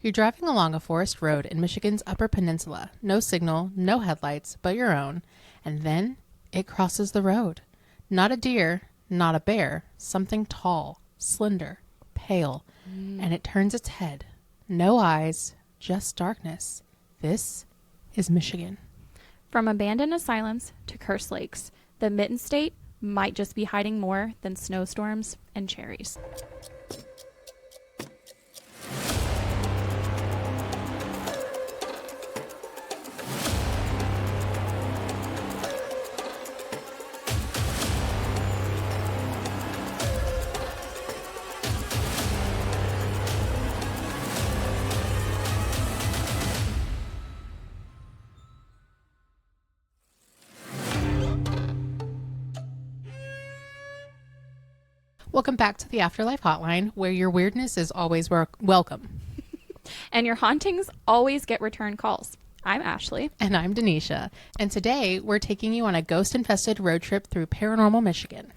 You're driving along a forest road in Michigan's Upper Peninsula. No signal, no headlights, but your own. And then it crosses the road. Not a deer, not a bear, something tall, slender, pale, and it turns its head. No eyes, just darkness. This is Michigan. From abandoned asylums to cursed lakes, the Mitten State might just be hiding more than snowstorms and cherries. Welcome back to the Afterlife Hotline, where your weirdness is always welcome. And your hauntings always get return calls. I'm Ashley. And I'm Denisha. And today we're taking you on a ghost-infested road trip through Paranormal Michigan.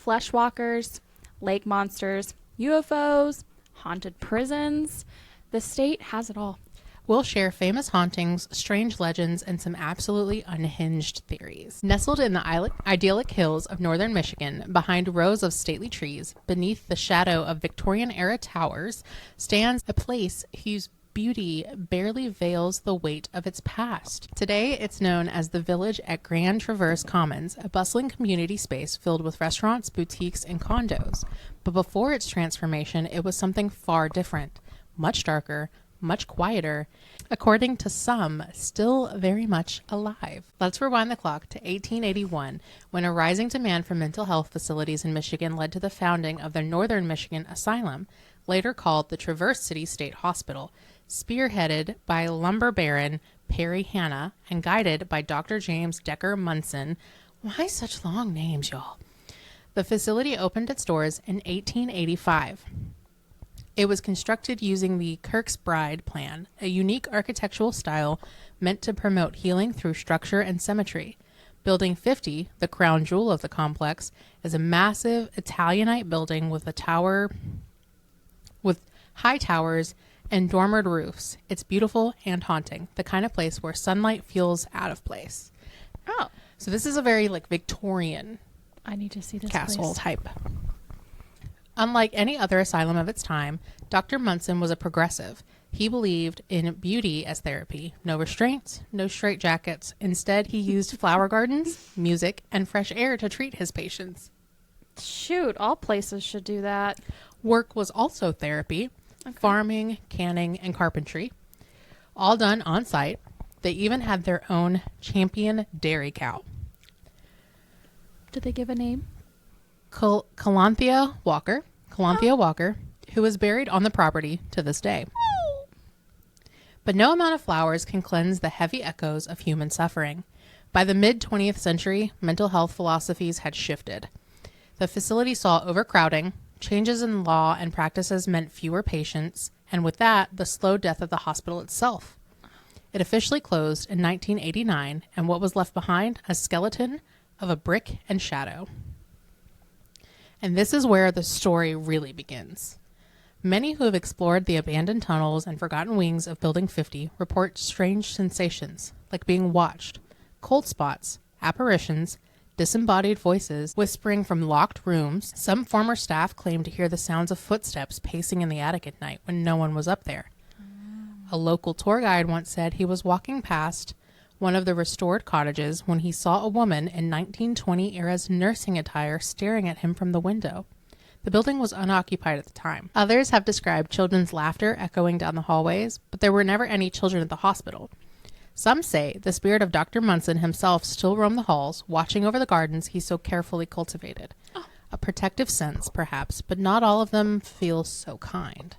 Fleshwalkers, lake monsters, UFOs, haunted prisons. The state has it all. We'll share famous hauntings, strange legends, and some absolutely unhinged theories. Nestled in the idyllic hills of northern Michigan, behind rows of stately trees, beneath the shadow of Victorian-era towers, stands a place whose beauty barely veils the weight of its past. Today, it's known as the Village at Grand Traverse Commons, a bustling community space filled with restaurants, boutiques, and condos. But before its transformation, it was something far different, much darker, much quieter, according to some, still very much alive. Let's rewind the clock to 1881, when a rising demand for mental health facilities in Michigan led to the founding of the Northern Michigan Asylum, later called the Traverse City State Hospital, spearheaded by lumber baron Perry Hanna and guided by Dr. James Decker Munson. Why such long names, y'all? The facility opened its doors in 1885. It was constructed using the Kirkbride plan, a unique architectural style meant to promote healing through structure and symmetry. Building 50, the crown jewel of the complex, is a massive Italianate building with high towers and dormered roofs. It's beautiful and haunting, the kind of place where sunlight feels out of place. Oh. So this is a very Victorian I need to see this castle place. type. Unlike any other asylum of its time, Dr. Munson was a progressive. He believed in beauty as therapy. No restraints, no straitjackets. Instead, he used flower gardens, music, and fresh air to treat his patients. Shoot, all places should do that. Work was also therapy. Okay. Farming, canning, and carpentry. All done on site. They even had their own champion dairy cow. Did they give a name? Calanthea Walker, who is buried on the property to this day. But no amount of flowers can cleanse the heavy echoes of human suffering. By the mid-20th century, mental health philosophies had shifted. The facility saw overcrowding, changes in law and practices meant fewer patients, and with that, the slow death of the hospital itself. It officially closed in 1989, and what was left behind? A skeleton of a brick and shadow. And this is where the story really begins. Many who have explored the abandoned tunnels and forgotten wings of Building 50 report strange sensations, like being watched, cold spots, apparitions, disembodied voices whispering from locked rooms. Some former staff claim to hear the sounds of footsteps pacing in the attic at night when no one was up there. A local tour guide once said he was walking past one of the restored cottages when he saw a woman in 1920 era's nursing attire staring at him from the window. The building was unoccupied at the time. Others have described children's laughter echoing down the hallways, but there were never any children at the hospital. Some say the spirit of Dr. Munson himself still roamed the halls, watching over the gardens he so carefully cultivated. Oh. A protective sense, perhaps, but not all of them feel so kind.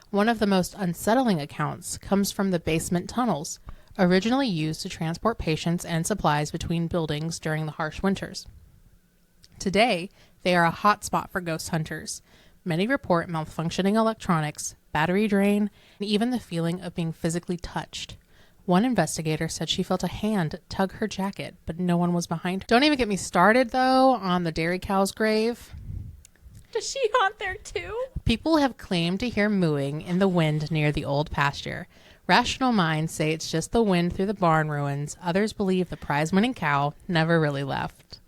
One of the most unsettling accounts comes from the basement tunnels, originally used to transport patients and supplies between buildings during the harsh winters. Today, they are a hotspot for ghost hunters. Many report malfunctioning electronics, battery drain, and even the feeling of being physically touched. One investigator said she felt a hand tug her jacket, but no one was behind her. Don't even get me started, though, on the dairy cow's grave. Does she haunt there too? People have claimed to hear mooing in the wind near the old pasture. Rational minds say it's just the wind through the barn ruins. Others believe the prize-winning cow never really left.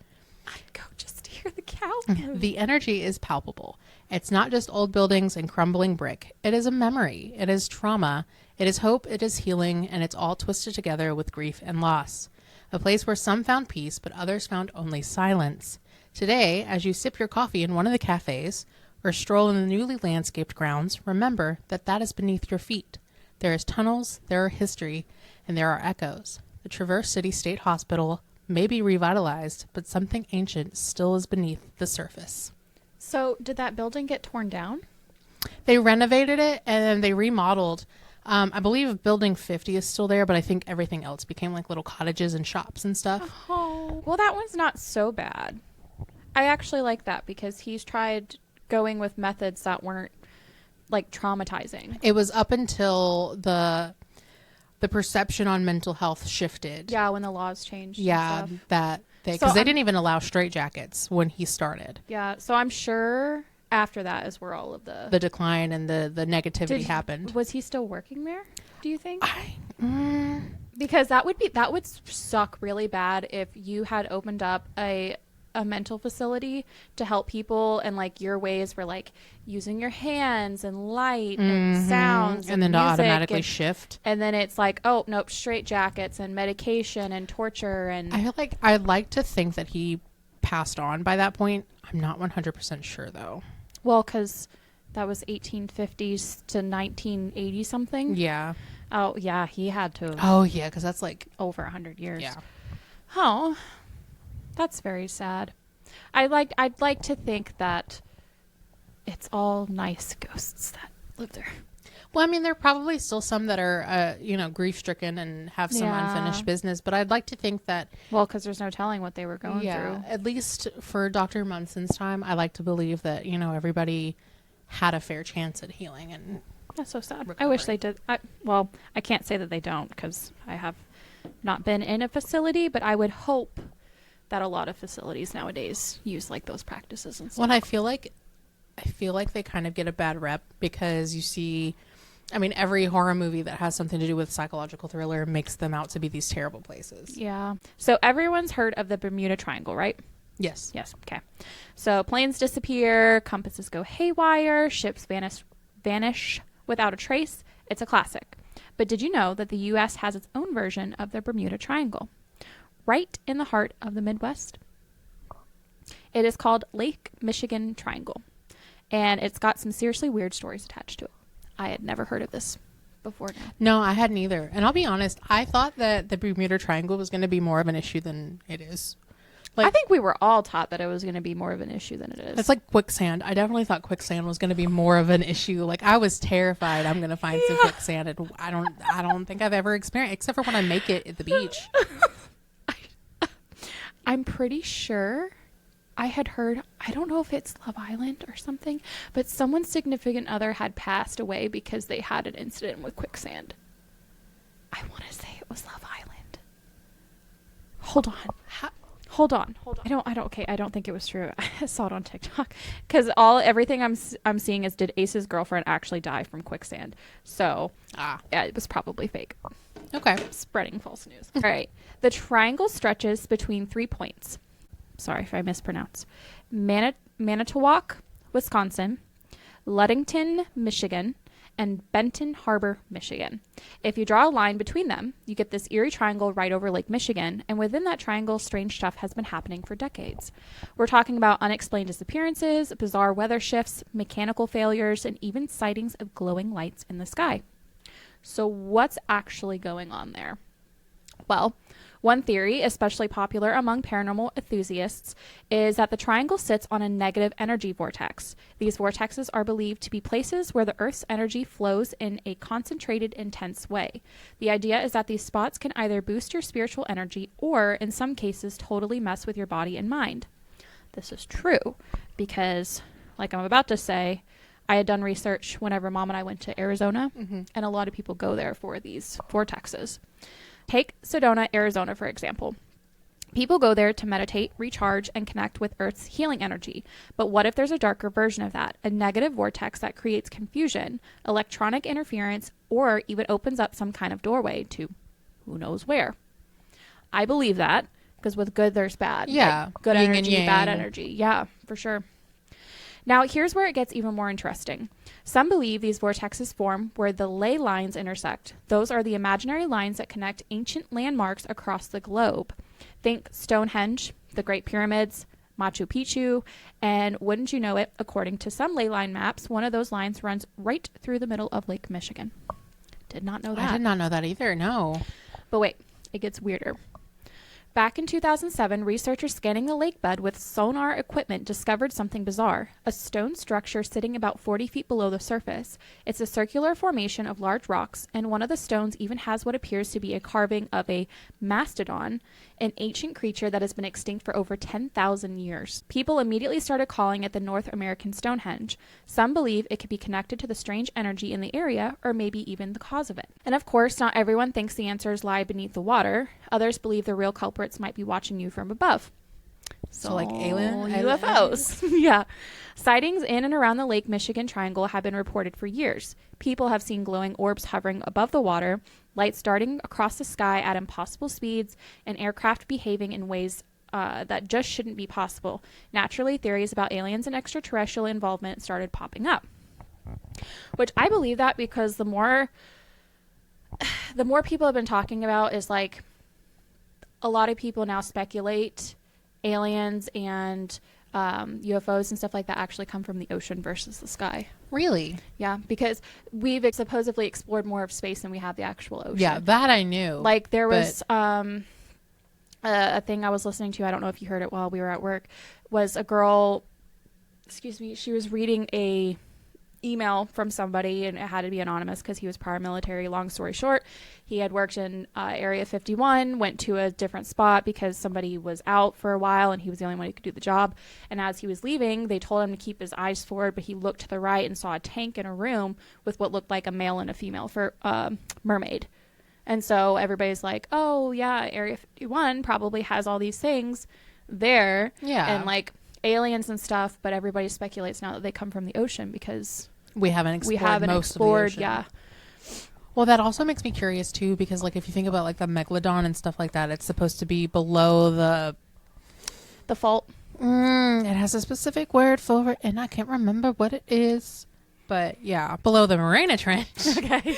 I'd go just to hear the cow. The energy is palpable. It's not just old buildings and crumbling brick. It is a memory. It is trauma. It is hope. It is healing. And it's all twisted together with grief and loss. A place where some found peace, but others found only silence. Today, as you sip your coffee in one of the cafes or stroll in the newly landscaped grounds, remember that that is beneath your feet. There is tunnels, there are history, and there are echoes. The Traverse City State Hospital may be revitalized, but something ancient still is beneath the surface. So did that building get torn down? They renovated it and then they remodeled. I believe building 50 is still there, but I think everything else became like little cottages and shops and stuff. Oh, well, that one's not so bad. I actually like that because he's tried going with methods that weren't like traumatizing. It was up until the perception on mental health shifted. Yeah, when the laws changed. Yeah, and stuff. that because So they didn't even allow straitjackets when he started. Yeah, so I'm sure after that is where all of the decline and the negativity happened. Was he still working there? Do you think? Because that would suck really bad if you had opened up a mental facility to help people, and like your ways were like using your hands and light and sounds and then to music automatically shift. And then it's like, oh nope, straight jackets and medication and torture. And I feel like I'd like to think that he passed on by that point. I'm not 100% sure though. Well, because that was 1850s to 1980 something. Yeah. Oh yeah, he had to. Oh yeah, because that's like over 100 years. Yeah. Oh, that's very sad. I'd like to think that it's all nice ghosts that live there. Well, I mean, there are probably still some that are, grief-stricken and have some unfinished business. But I'd like to think that... Well, because there's no telling what they were going through. At least for Dr. Munson's time, I like to believe that, everybody had a fair chance at healing. And that's so sad. Recovery. I wish they did. I can't say that they don't because I have not been in a facility, but I would hope that a lot of facilities nowadays use like those practices and stuff. Well, I feel like they kind of get a bad rep because you see... I mean, every horror movie that has something to do with psychological thriller makes them out to be these terrible places. Yeah. So everyone's heard of the Bermuda Triangle, right? Yes. Yes. Okay. So planes disappear, compasses go haywire, ships vanish without a trace. It's a classic. But did you know that the U.S. has its own version of the Bermuda Triangle? Right in the heart of the Midwest. It is called Lake Michigan Triangle. And it's got some seriously weird stories attached to it. I had never heard of this before now. No, I hadn't either. And I'll be honest, I thought that the Bermuda Triangle was going to be more of an issue than it is. Like, I think we were all taught that it was going to be more of an issue than it is. It's like quicksand. I definitely thought quicksand was going to be more of an issue. Like, I was terrified I'm going to find some quicksand. And I don't think I've ever experienced, except for when I make it at the beach. I'm pretty sure I had heard, I don't know if it's Love Island or something, but someone's significant other had passed away because they had an incident with quicksand. I want to say it was Love Island. Hold on. I don't think it was true. I saw it on TikTok because everything I'm seeing is, did Ace's girlfriend actually die from quicksand? So yeah, it was probably fake. Okay. Spreading false news. All right. The triangle stretches between 3 points. Sorry if I mispronounce. Manitowoc, Wisconsin, Ludington, Michigan, and Benton Harbor, Michigan. If you draw a line between them, you get this eerie triangle right over Lake Michigan, and within that triangle, strange stuff has been happening for decades. We're talking about unexplained disappearances, bizarre weather shifts, mechanical failures, and even sightings of glowing lights in the sky. So what's actually going on there? Well, one theory, especially popular among paranormal enthusiasts, is that the triangle sits on a negative energy vortex. These vortexes are believed to be places where the Earth's energy flows in a concentrated, intense way. The idea is that these spots can either boost your spiritual energy or, in some cases, totally mess with your body and mind. This is true because, like I'm about to say, I had done research whenever Mom and I went to Arizona, and a lot of people go there for these vortexes. Take Sedona, Arizona, for example. People go there to meditate, recharge, and connect with Earth's healing energy. But what if there's a darker version of that? A negative vortex that creates confusion, electronic interference, or even opens up some kind of doorway to who knows where. I believe that, because with good, there's bad. Yeah. Like, good Yin and energy, yang. bad energy. Yeah, for sure. Now, here's where it gets even more interesting. Some believe these vortexes form where the ley lines intersect. Those are the imaginary lines that connect ancient landmarks across the globe. Think Stonehenge, the Great Pyramids, Machu Picchu, and wouldn't you know it, according to some ley line maps, one of those lines runs right through the middle of Lake Michigan. Did not know that. I did not know that either, no. But wait, it gets weirder. Back in 2007, researchers scanning the lake bed with sonar equipment discovered something bizarre. A stone structure sitting about 40 feet below the surface. It's a circular formation of large rocks, and one of the stones even has what appears to be a carving of a mastodon, an ancient creature that has been extinct for over 10,000 years. People immediately started calling it the North American Stonehenge. Some believe it could be connected to the strange energy in the area, or maybe even the cause of it. And of course, not everyone thinks the answers lie beneath the water. Others believe the real culprits might be watching you from above. So like alien UFOs. Yeah. Sightings in and around the Lake Michigan Triangle have been reported for years. People have seen glowing orbs hovering above the water, lights darting across the sky at impossible speeds, and aircraft behaving in ways that just shouldn't be possible. Naturally, theories about aliens and extraterrestrial involvement started popping up. Which I believe that because the more people have been talking about is like a lot of people now speculate aliens and UFOs and stuff like that actually come from the ocean versus the sky. Really? Yeah, because we've supposedly explored more of space than we have the actual ocean. Yeah, that I knew. Like there was a thing I was listening to, I don't know if you heard it while we were at work, was a girl, she was reading a email from somebody, and it had to be anonymous because he was prior military. Long story short, he had worked in Area 51, went to a different spot because somebody was out for a while and he was the only one who could do the job. And as he was leaving, they told him to keep his eyes forward, but he looked to the right and saw a tank in a room with what looked like a male and a female for mermaid. And so everybody's like, oh yeah, Area 51 probably has all these things there. Yeah. And like aliens and stuff, but everybody speculates now that they come from the ocean because we haven't explored most of the ocean. Yeah. Well, that also makes me curious too, because like if you think about like the megalodon and stuff like that, it's supposed to be below the fault. It has a specific word for it, and I can't remember what it is. But yeah, below the Morena Trench. Okay.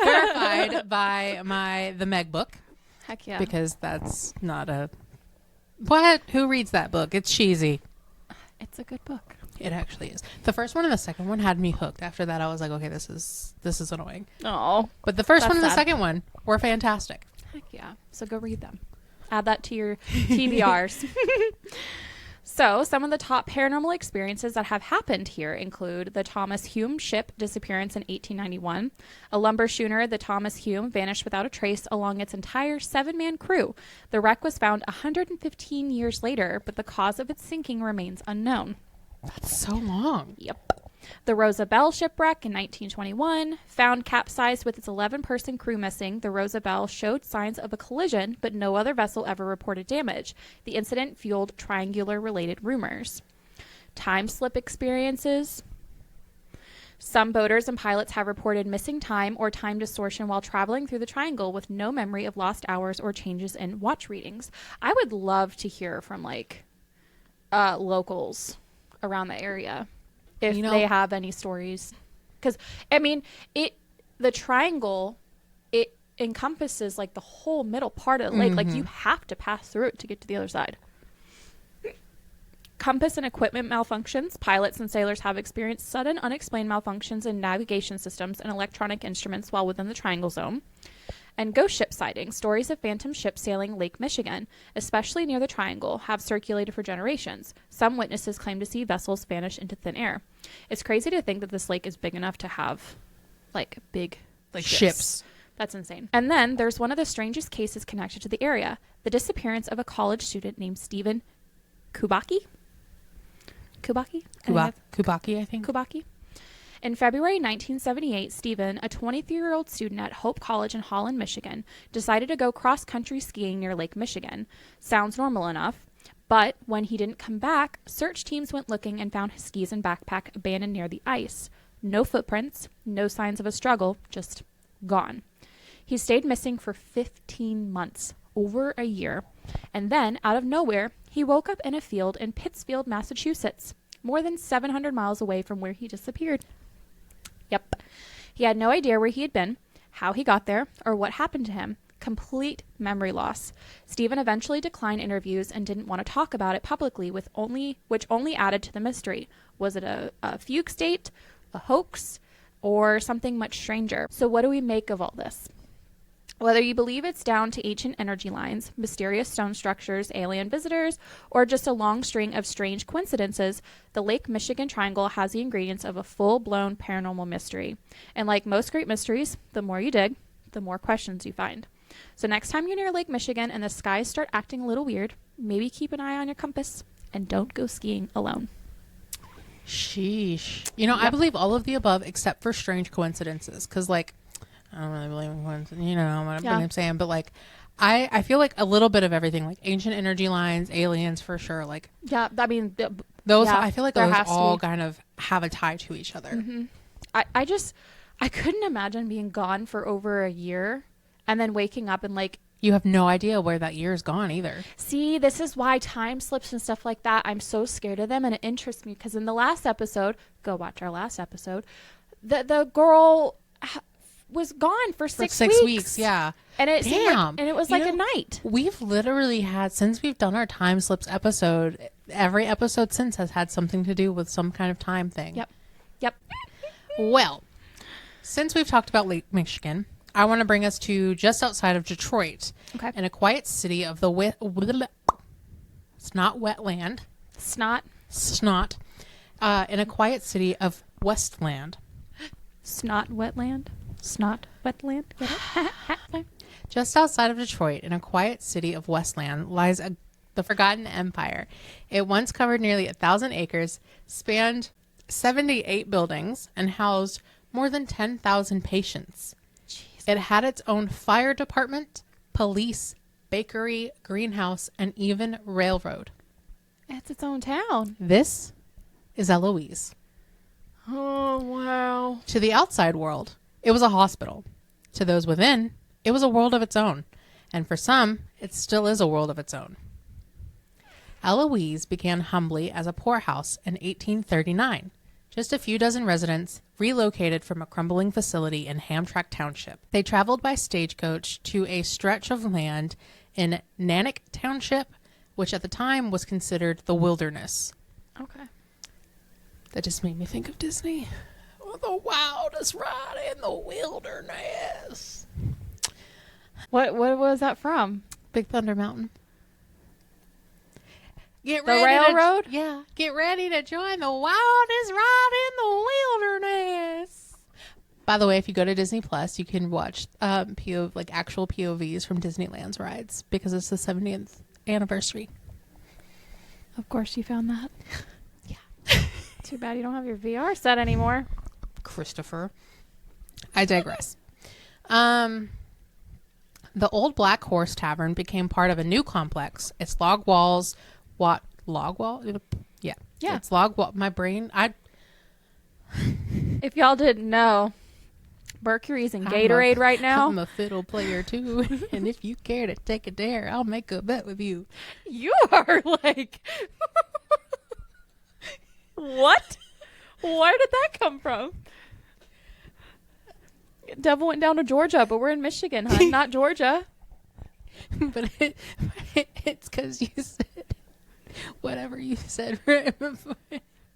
Verified by the Meg book. Heck yeah. Because that's not a... What? Who reads that book? It's cheesy. It's a good book. It actually is. The first one and the second one had me hooked. After that, I was like, okay, this is annoying. Oh. But the first one and the sad. second one were fantastic. Heck yeah. So go read them. Add that to your TBRs. So some of the top paranormal experiences that have happened here include the Thomas Hume ship disappearance in 1891. A lumber schooner, the Thomas Hume, vanished without a trace along its entire 7-man crew. The wreck was found 115 years later, but the cause of its sinking remains unknown. That's so long. Yep. The Rosabelle shipwreck in 1921, found capsized with its 11-person crew missing. The Rosabelle showed signs of a collision, but no other vessel ever reported damage. The incident fueled triangular-related rumors. Time slip experiences. Some boaters and pilots have reported missing time or time distortion while traveling through the triangle with no memory of lost hours or changes in watch readings. I would love to hear from locals around the area if they have any stories, because I mean the triangle, it encompasses like the whole middle part of the lake. Like you have to pass through it to get to the other side. Compass and equipment malfunctions. Pilots and sailors have experienced sudden unexplained malfunctions in navigation systems and electronic instruments while within the triangle zone. And ghost ship sightings. Stories of phantom ships sailing Lake Michigan, especially near the triangle, have circulated for generations. Some witnesses claim to see vessels vanish into thin air. It's crazy to think that this lake is big enough to have like big ships. That's insane. And then there's one of the strangest cases connected to the area, the disappearance of a college student named Stephen Kubacki. Kubacki, I think. Kubacki. In February 1978, Stephen, a 23-year-old student at Hope College in Holland, Michigan, decided to go cross-country skiing near Lake Michigan. Sounds normal enough. But when he didn't come back, search teams went looking and found his skis and backpack abandoned near the ice. No footprints, no signs of a struggle, just gone. He stayed missing for 15 months, over a year. And then, out of nowhere, he woke up in a field in Pittsfield, Massachusetts, more than 700 miles away from where he disappeared. Yep. He had no idea where he had been, how he got there, or what happened to him. Complete memory loss. Stephen eventually declined interviews and didn't want to talk about it publicly, which only added to the mystery. Was it a fugue state, a hoax, or something much stranger? So what do we make of all this? Whether you believe it's down to ancient energy lines, mysterious stone structures, alien visitors, or just a long string of strange coincidences, the Lake Michigan Triangle has the ingredients of a full-blown paranormal mystery. And like most great mysteries, the more you dig, the more questions you find. So next time you're near Lake Michigan and the skies start acting a little weird, maybe keep an eye on your compass and don't go skiing alone. Sheesh. You know, I believe all of the above except for strange coincidences. Because, like, I don't really believe in coincidences. You know what I'm saying. But, like, I feel like a little bit of everything. Like, ancient energy lines, aliens for sure. Like, yeah, I mean, those, I feel like those all kind of have a tie to each other. Mm-hmm. I couldn't imagine being gone for over a year and then waking up and, like, you have no idea where that year's gone either. See, this is why time slips and stuff like that, I'm so scared of them, and it interests me because in the last episode, go watch our last episode, the girl was gone for 6 weeks. Yeah. And it seemed like, and it was like a night. We've literally had, since we've done our time slips episode, every episode since has had something to do with some kind of time thing. Yep. Well, since we've talked about Lake Michigan, I want to bring us to just outside of Detroit, in a quiet city of the it's not wetland, snot, in a quiet city of Westland. Snot wetland. Just outside of Detroit, in a quiet city of Westland, lies the Forgotten Empire. It once covered nearly 1,000 acres, spanned 78 buildings, and housed more than 10,000 patients. It had its own fire department, police, bakery, greenhouse, and even railroad. It's its own town. This is Eloise. Oh, wow. To the outside world, it was a hospital. To those within, it was a world of its own. And for some, it still is a world of its own. Eloise began humbly as a poorhouse in 1839. Just a few dozen residents relocated from a crumbling facility in Hamtramck Township. They traveled by stagecoach to a stretch of land in Nanick Township, which at the time was considered the wilderness. Okay. That just made me think of Disney. Oh, the wildest ride in the wilderness. What was that from? Big Thunder Mountain. The railroad? Get ready to join the wildest ride in the wilderness. By the way, if you go to Disney Plus, you can watch actual POVs from Disneyland's rides because it's the 70th anniversary. Of course you found that. Yeah. Too bad you don't have your VR set anymore. Christopher. I digress. The old Black Horse Tavern became part of a new complex. Its log walls... log wall? Yeah. It's log wall. My brain, if y'all didn't know, Mercury's in Gatorade right now. I'm a fiddle player too. And if you care to take a dare, I'll make a bet with you. You are like... What? Where did that come from? Devil went down to Georgia, but we're in Michigan, huh? Not Georgia. But it's because you said... whatever you said right before.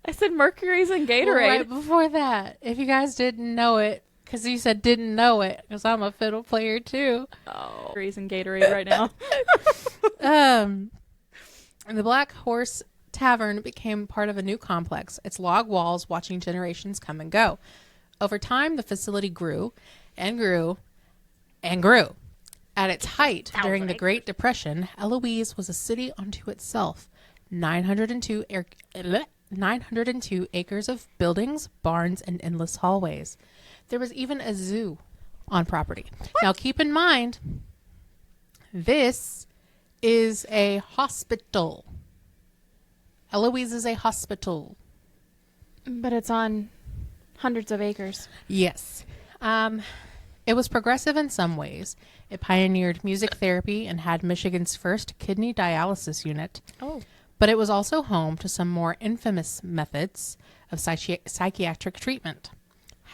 I said Mercury's in Gatorade. Right before that. If you guys didn't know it, because you said didn't know it, because I'm a fiddle player too. Oh, Mercury's in Gatorade right now. The Black Horse Tavern became part of a new complex. Its log walls watching generations come and go. Over time, the facility grew and grew and grew. At its height, during the Great Depression, Eloise was a city unto itself. 902 902 acres of buildings, barns, and endless hallways. There was even a zoo on property. What? Now, keep in mind, this is a hospital. Eloise is a hospital. But it's on hundreds of acres. Yes. It was progressive in some ways. It pioneered music therapy and had Michigan's first kidney dialysis unit. Oh. But it was also home to some more infamous methods of psychiatric treatment.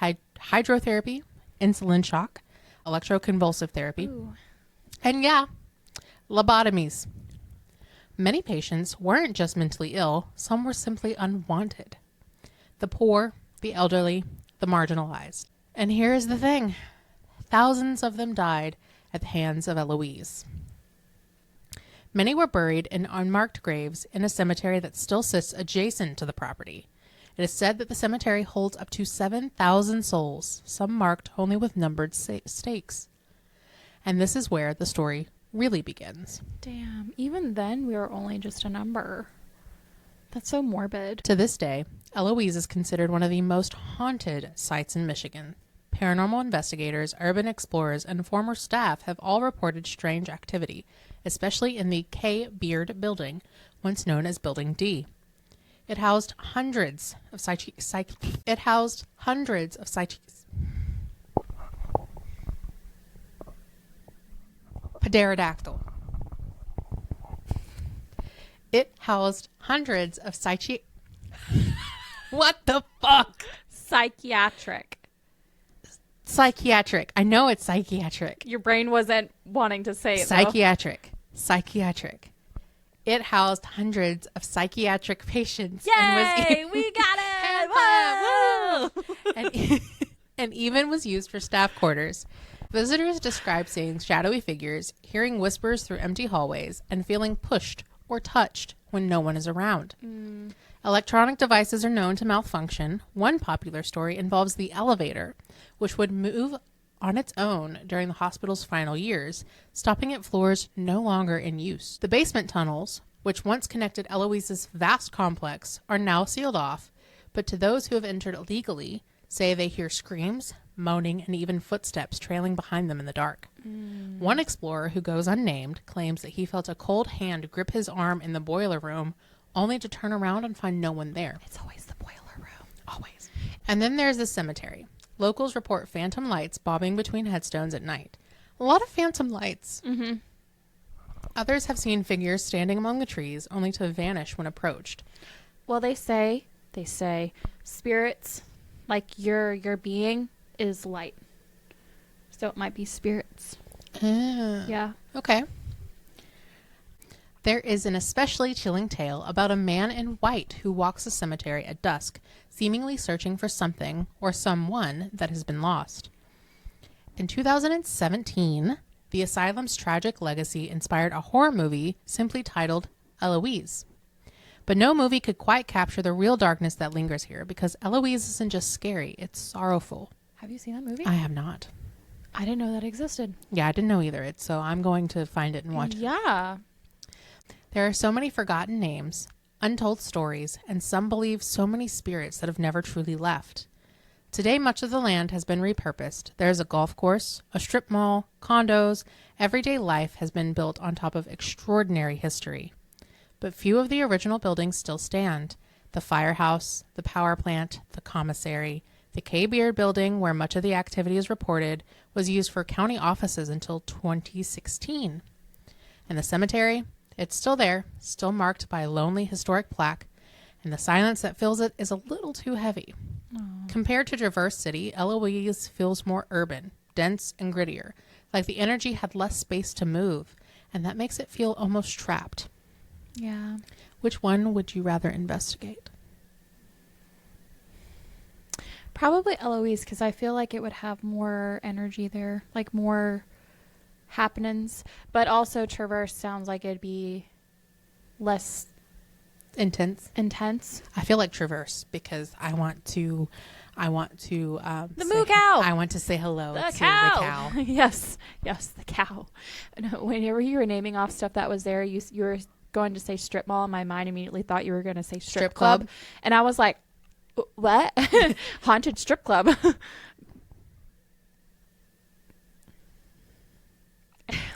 Hydrotherapy, insulin shock, electroconvulsive therapy, Ooh. and lobotomies. Many patients weren't just mentally ill, some were simply unwanted. The poor, the elderly, the marginalized. And here is the thing. Thousands of them died at the hands of Eloise. Many were buried in unmarked graves in a cemetery that still sits adjacent to the property. It is said that the cemetery holds up to 7,000 souls, some marked only with numbered stakes. And this is where the story really begins. Damn. Even then, we were only just a number. That's so morbid. To this day, Eloise is considered one of the most haunted sites in Michigan. Paranormal investigators, urban explorers, and former staff have all reported strange activity, especially in the K. Beard building, once known as Building D. It housed hundreds of pterodactyl. It housed hundreds of What the fuck? Psychiatric. I know it's psychiatric. Your brain wasn't wanting to say it. Psychiatric. It housed hundreds of psychiatric patients. Yay! We got it! Woo! and even was used for staff quarters. Visitors describe seeing shadowy figures, hearing whispers through empty hallways, and feeling pushed or touched when no one is around. Electronic devices are known to malfunction. One popular story involves the elevator, which would move on its own during the hospital's final years, stopping at floors no longer in use. The basement tunnels, which once connected Eloise's vast complex, are now sealed off, but to those who have entered illegally, say they hear screams, moaning, and even footsteps trailing behind them in the dark. One explorer, who goes unnamed, claims that he felt a cold hand grip his arm in the boiler room, only to turn around and find no one there. It's always the boiler room. Always. And then there's the cemetery. Locals report phantom lights bobbing between headstones at night. A lot of phantom lights. Mm-hmm. Others have seen figures standing among the trees, only to vanish when approached. Well, they say spirits, like your being, is light. So it might be spirits. Yeah. Okay. There is an especially chilling tale about a man in white who walks the cemetery at dusk, seemingly searching for something or someone that has been lost. In 2017, the asylum's tragic legacy inspired a horror movie simply titled Eloise. But no movie could quite capture the real darkness that lingers here, because Eloise isn't just scary, it's sorrowful. Have you seen that movie? I have not. I didn't know that existed. Yeah, I didn't know either. So I'm going to find it and watch it. Yeah. There are so many forgotten names, untold stories, and some believe so many spirits that have never truly left. Today, much of the land has been repurposed. There is a golf course, a strip mall, condos. Everyday life has been built on top of extraordinary history. But few of the original buildings still stand. The firehouse, the power plant, the commissary, the K. Beard building, where much of the activity is reported, was used for county offices until 2016. And the cemetery? It's still there, still marked by a lonely historic plaque, and the silence that fills it is a little too heavy. Aww. Compared to Traverse City, Eloise feels more urban, dense, and grittier, like the energy had less space to move, and that makes it feel almost trapped. Yeah. Which one would you rather investigate? Probably Eloise, because I feel like it would have more energy there, like more happenings. But also Traverse sounds like it'd be less Intense. I feel like Traverse because I want to the moo cow. I want to say hello The to cow. the cow. Yes, the cow. No, whenever you were naming off stuff that was there, you were going to say strip mall, and my mind immediately thought you were going to say Strip club. And I was like, what? Haunted strip club.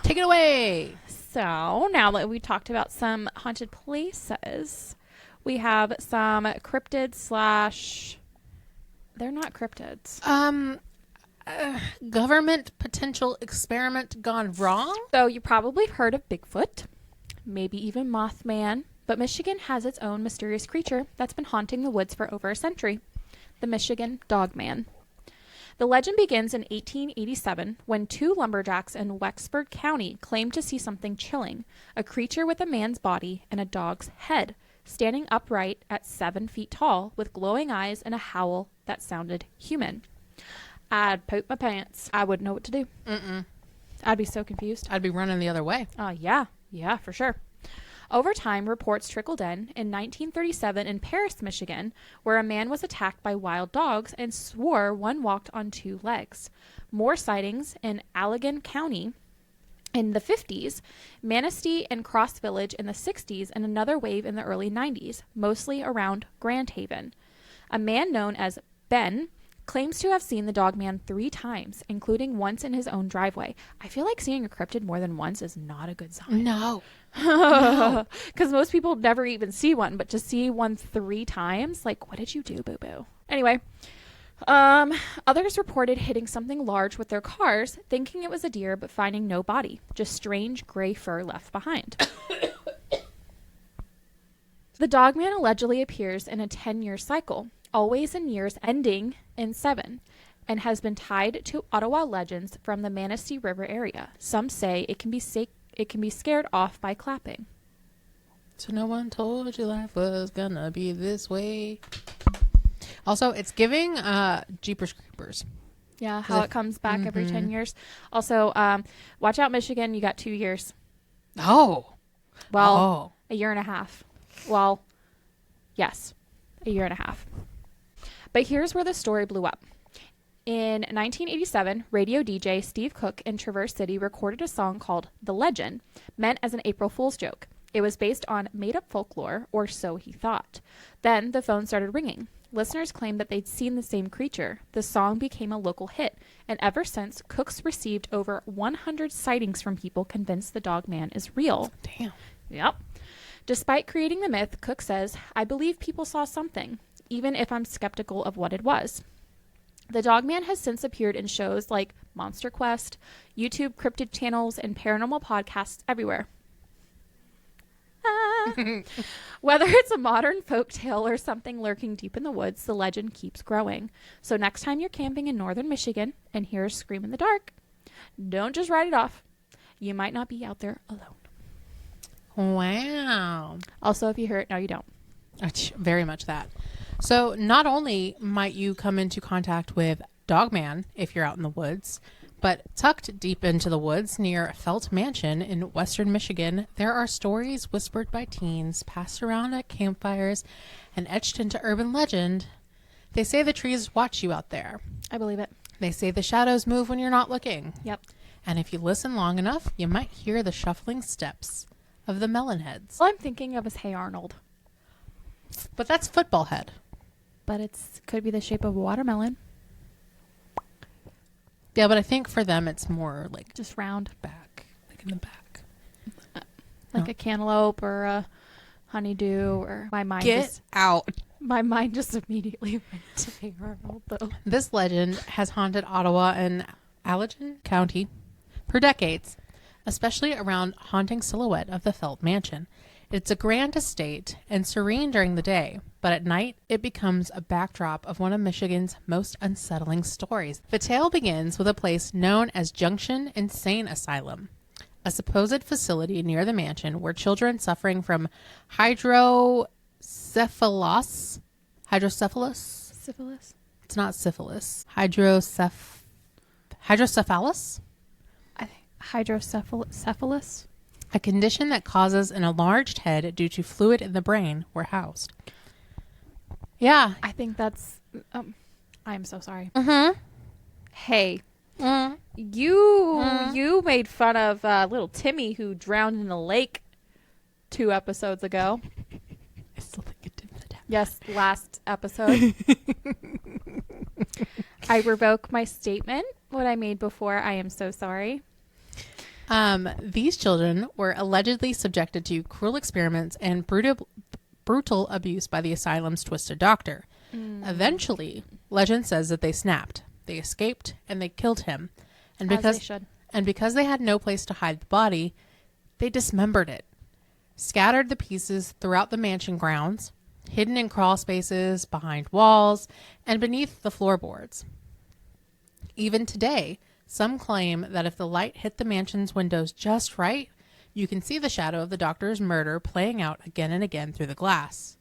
Take it away. So now that we talked about some haunted places, we have some cryptids / they're not cryptids. Government potential experiment gone wrong. So you probably heard of Bigfoot, maybe even Mothman, but Michigan has its own mysterious creature that's been haunting the woods for over a century, the Michigan Dogman. The legend begins in 1887 when 2 lumberjacks in Wexford County claimed to see something chilling, a creature with a man's body and a dog's head, standing upright at 7 feet tall with glowing eyes and a howl that sounded human. I'd poop my pants. I wouldn't know what to do. I'd be so confused. I'd be running the other way. Yeah, for sure. Over time, reports trickled in 1937 in Paris, Michigan, where a man was attacked by wild dogs and swore one walked on 2 legs. More sightings in Allegan County in the 50s, Manistee and Cross Village in the 60s, and another wave in the early 90s, mostly around Grand Haven. A man known as Ben claims to have seen the Dogman 3 times, including once in his own driveway. I feel like seeing a cryptid more than once is not a good sign. No. Because most people never even see one, but to see one 3 times, like, what did you do, boo-boo? Anyway, others reported hitting something large with their cars, thinking it was a deer, but finding no body, just strange gray fur left behind. The Dogman allegedly appears in a 10-year cycle, always in years ending in 7, and has been tied to Ottawa legends from the Manistee River area. Some say it can be scared off by clapping. So no one told you life was gonna be this way. Also, it's giving Jeepers Creepers. Yeah, how it comes back every 10 years. Also, watch out, Michigan. You got 2 years. Oh. Well, a year and a half. Well, yes, a year and a half. But here's where the story blew up. In 1987, radio DJ Steve Cook in Traverse City recorded a song called The Legend, meant as an April Fool's joke. It was based on made-up folklore, or so he thought. Then the phone started ringing. Listeners claimed that they'd seen the same creature. The song became a local hit, and ever since, Cook's received over 100 sightings from people convinced the Dogman is real. Damn. Yep. Despite creating the myth, Cook says, I believe people saw something, even if I'm skeptical of what it was. The Dogman has since appeared in shows like Monster Quest, YouTube cryptid channels, and paranormal podcasts everywhere. Whether it's a modern folktale or something lurking deep in the woods, the legend keeps growing. So next time you're camping in northern Michigan and hear a scream in the dark, don't just write it off. You might not be out there alone. Wow. Also, if you hear it, no, you don't. Very much that. So not only might you come into contact with Dogman if you're out in the woods, but tucked deep into the woods near Felt Mansion in western Michigan, there are stories whispered by teens, passed around at campfires, and etched into urban legend. They say the trees watch you out there. I believe it. They say the shadows move when you're not looking. Yep. And if you listen long enough, you might hear the shuffling steps of the Melonheads. All I'm thinking of is Hey Arnold. But that's football head. But could be the shape of a watermelon. Yeah, but I think for them it's more like Just round. back, like in the back. Like a cantaloupe or a honeydew, or my mind out. My mind just immediately went to Hey Arnold, though. This legend has haunted Ottawa and Allegan County for decades, especially around haunting silhouette of the Felt Mansion. It's a grand estate and serene during the day, but at night it becomes a backdrop of one of Michigan's most unsettling stories. The tale begins with a place known as Junction Insane Asylum, a supposed facility near the mansion where children suffering from hydrocephalus. Syphilis? It's not syphilis. Hydrocephalus? I think hydrocephalus. A condition that causes an enlarged head due to fluid in the brain were housed. Yeah. I think that's... I'm so sorry. Mm-hmm. Hey. You made fun of little Timmy who drowned in a lake 2 episodes ago. I still think it didn't happen. Yes, last episode. I revoke my statement, what I made before. I am so sorry. These children were allegedly subjected to cruel experiments and brutal abuse by the asylum's twisted doctor. Eventually, legend says that they snapped. They escaped and they killed him. And because they had no place to hide the body, they dismembered it, scattered the pieces throughout the mansion grounds, hidden in crawl spaces, behind walls, and beneath the floorboards. Even today, some claim that if the light hit the mansion's windows just right, you can see the shadow of the doctor's murder playing out again and again through the glass.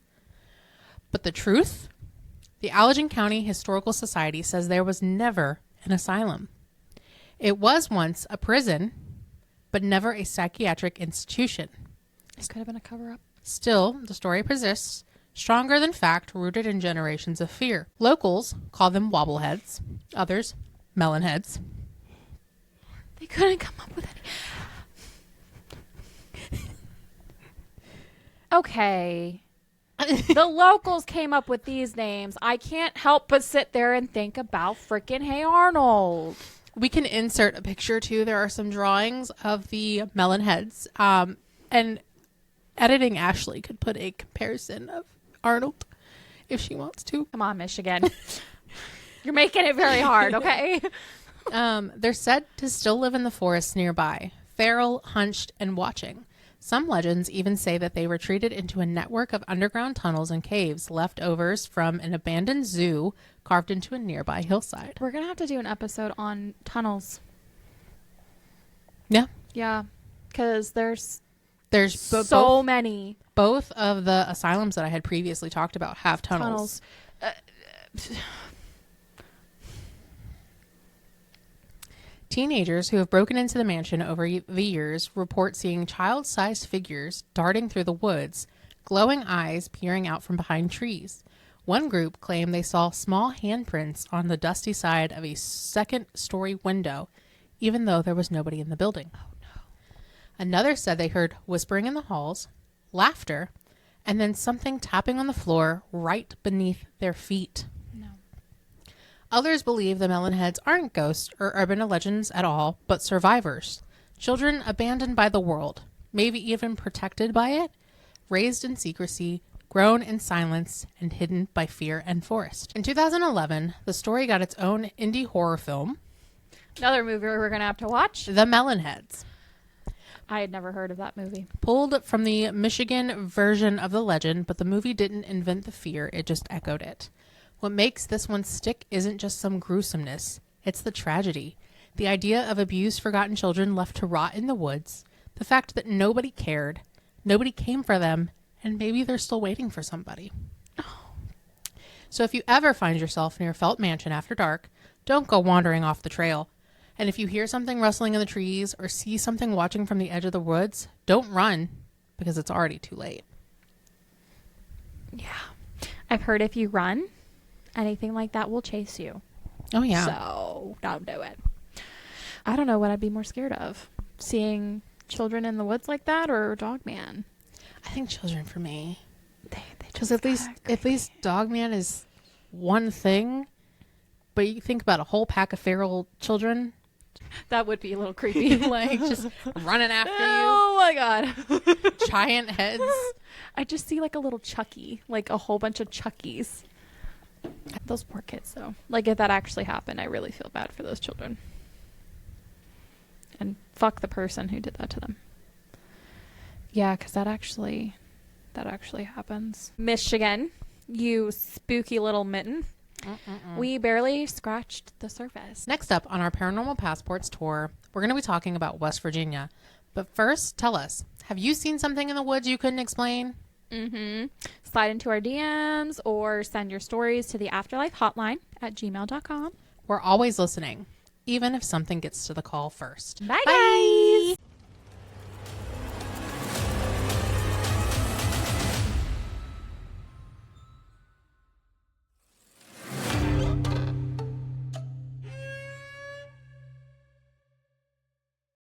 But the truth? The Allegan County Historical Society says there was never an asylum. It was once a prison, but never a psychiatric institution. It could have been a cover-up. Still, the story persists, stronger than fact, rooted in generations of fear. Locals call them wobbleheads, others melonheads. They couldn't come up with any. Okay. The locals came up with these names. I can't help but sit there and think about frickin' Hey Arnold. We can insert a picture too. There are some drawings of the Melonheads. And editing Ashley could put a comparison of Arnold if she wants to. Come on, Michigan. You're making it very hard, okay? They're said to still live in the forests nearby, feral, hunched, and watching. Some legends even say that they retreated into a network of underground tunnels and caves, leftovers from an abandoned zoo carved into a nearby hillside. We're going to have to do an episode on tunnels. Yeah. Yeah, because there's so many. Both of the asylums that I had previously talked about have tunnels. Teenagers who have broken into the mansion over the years report seeing child-sized figures darting through the woods, glowing eyes peering out from behind trees. One group claimed they saw small handprints on the dusty side of a second-story window, even though there was nobody in the building. Oh, no. Another said they heard whispering in the halls, laughter, and then something tapping on the floor right beneath their feet. Others believe the Melonheads aren't ghosts or urban legends at all, but survivors. Children abandoned by the world, maybe even protected by it, raised in secrecy, grown in silence, and hidden by fear and forest. In 2011, the story got its own indie horror film. Another movie we're going to have to watch. The Melonheads. I had never heard of that movie. Pulled from the Michigan version of the legend, but the movie didn't invent the fear, it just echoed it. What makes this one stick isn't just some gruesomeness. It's the tragedy. The idea of abused, forgotten children left to rot in the woods. The fact that nobody cared. Nobody came for them. And maybe they're still waiting for somebody. Oh. So if you ever find yourself near Felt Mansion after dark, don't go wandering off the trail. And if you hear something rustling in the trees or see something watching from the edge of the woods, don't run because it's already too late. Yeah. I've heard if you run, anything like that will chase you. Oh, yeah. So don't do it. I don't know what I'd be more scared of. Seeing children in the woods like that or Dogman? I think children for me. Because at least Dogman is one thing, but you think about a whole pack of feral children. That would be a little creepy. Like just running after you. Oh my God. Giant heads. I just see like a little Chucky, like a whole bunch of Chuckies. Those poor kids, though. Like, if that actually happened, I really feel bad for those children. And fuck the person who did that to them. Yeah, because that actually happens. Michigan, you spooky little mitten. We barely scratched the surface. Next up on our Paranormal Passports tour, we're going to be talking about West Virginia. But first, tell us, have you seen something in the woods you couldn't explain? Slide into our DMs or send your stories to the Afterlife hotline at gmail.com. We're always listening, even if something gets to the call first. Bye.